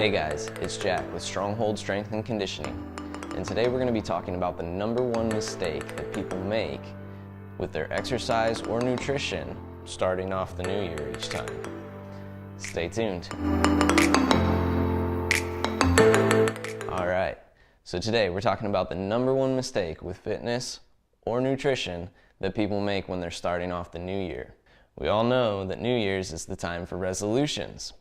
Hey guys, it's Jack with Stronghold Strength and Conditioning, and today we're going to be talking about the #1 mistake that people make with their exercise or nutrition starting off the new year each time. Stay tuned. Alright, so today we're talking about the #1 mistake with fitness or nutrition that people make when they're starting off the new year. We all know that New Year's is the time for resolutions.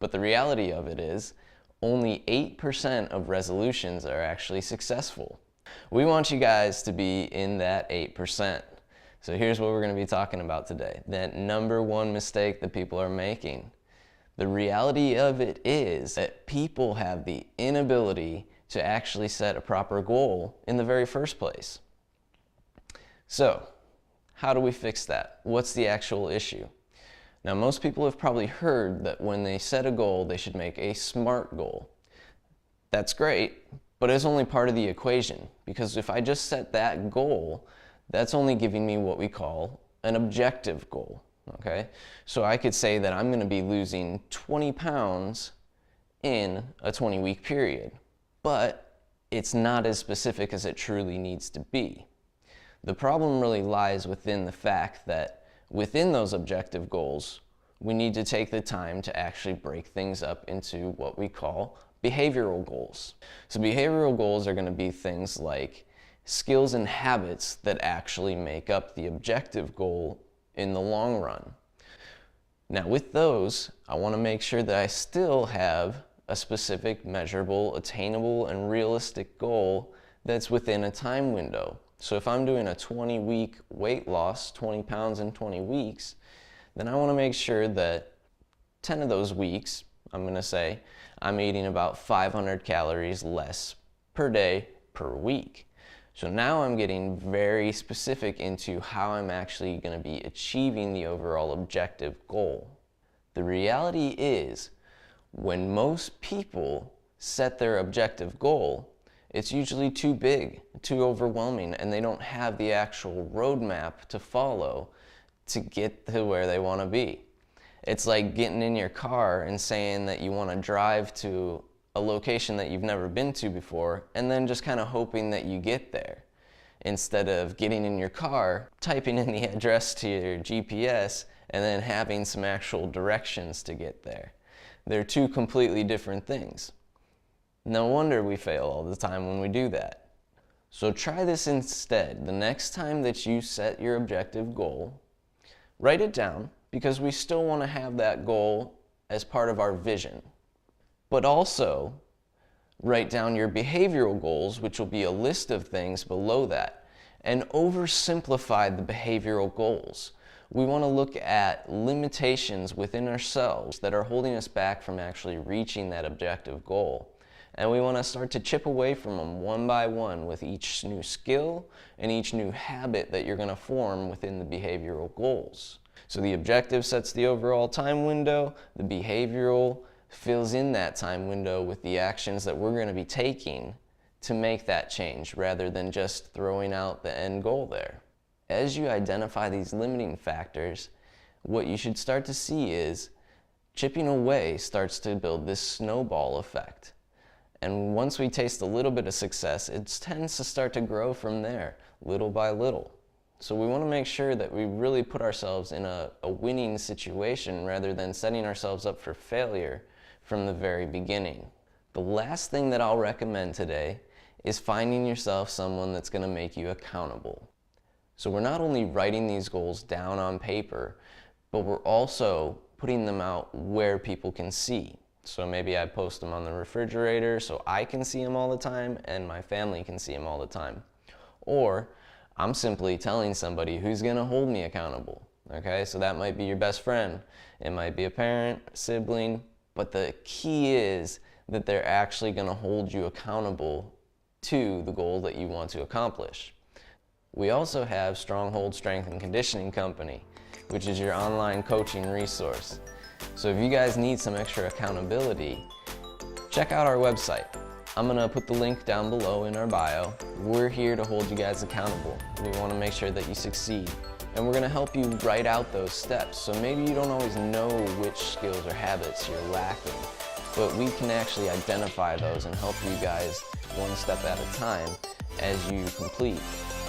But the reality of it is, only 8% of resolutions are actually successful. We want you guys to be in that 8%. So here's what we're going to be talking about today. That #1 mistake that people are making. The reality of it is that people have the inability to actually set a proper goal in the very first place. So, how do we fix that? What's the actual issue? Now, most people have probably heard that when they set a goal, they should make a SMART goal. That's great, but it's only part of the equation, because if I just set that goal, that's only giving me what we call an objective goal, okay? So I could say that I'm gonna be losing 20 pounds in a 20-week period, but it's not as specific as it truly needs to be. The problem really lies within the fact that within those objective goals, we need to take the time to actually break things up into what we call behavioral goals. So behavioral goals are going to be things like skills and habits that actually make up the objective goal in the long run. Now with those, I want to make sure that I still have a specific, measurable, attainable, and realistic goal that's within a time window. So if I'm doing a 20-week weight loss, 20 pounds in 20 weeks, then I want to make sure that 10 of those weeks, I'm going to say, I'm eating about 500 calories less per day per week. So now I'm getting very specific into how I'm actually going to be achieving the overall objective goal. The reality is, when most people set their objective goal, it's usually too big, too overwhelming, and they don't have the actual roadmap to follow to get to where they want to be. It's like getting in your car and saying that you want to drive to a location that you've never been to before, and then just kind of hoping that you get there. Instead of getting in your car, typing in the address to your GPS, and then having some actual directions to get there. They're two completely different things. No wonder we fail all the time when we do that. So try this instead. The next time that you set your objective goal, write it down, because we still want to have that goal as part of our vision. But also, write down your behavioral goals, which will be a list of things below that, and oversimplify the behavioral goals. We want to look at limitations within ourselves that are holding us back from actually reaching that objective goal. And we want to start to chip away from them one by one with each new skill and each new habit that you're going to form within the behavioral goals. So the objective sets the overall time window, the behavioral fills in that time window with the actions that we're going to be taking to make that change, rather than just throwing out the end goal there. As you identify these limiting factors, what you should start to see is chipping away starts to build this snowball effect. And once we taste a little bit of success, it tends to start to grow from there, little by little. So we want to make sure that we really put ourselves in a winning situation rather than setting ourselves up for failure from the very beginning. The last thing that I'll recommend today is finding yourself someone that's going to make you accountable. So we're not only writing these goals down on paper, but we're also putting them out where people can see. So maybe I post them on the refrigerator so I can see them all the time and my family can see them all the time. Or I'm simply telling somebody who's going to hold me accountable. Okay, so that might be your best friend. It might be a parent, a sibling, but the key is that they're actually going to hold you accountable to the goal that you want to accomplish. We also have Stronghold Strength and Conditioning Company, which is your online coaching resource. So if you guys need some extra accountability, check out our website. I'm going to put the link down below in our bio. We're here to hold you guys accountable. We want to make sure that you succeed. And we're going to help you write out those steps. So maybe you don't always know which skills or habits you're lacking. but we can actually identify those and help you guys one step at a time as you complete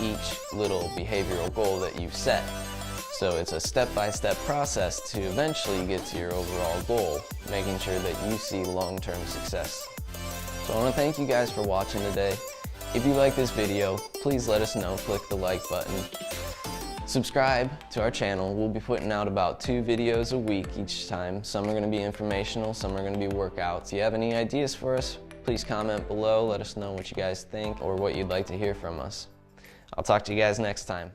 each little behavioral goal that you've set. So it's a step-by-step process to eventually get to your overall goal, making sure that you see long-term success. So I want to thank you guys for watching today. If you like this video, please let us know. Click the like button. Subscribe to our channel. We'll be putting out about 2 videos a week each time. Some are going to be informational, some are going to be workouts. If you have any ideas for us, please comment below. Let us know what you guys think or what you'd like to hear from us. I'll talk to you guys next time.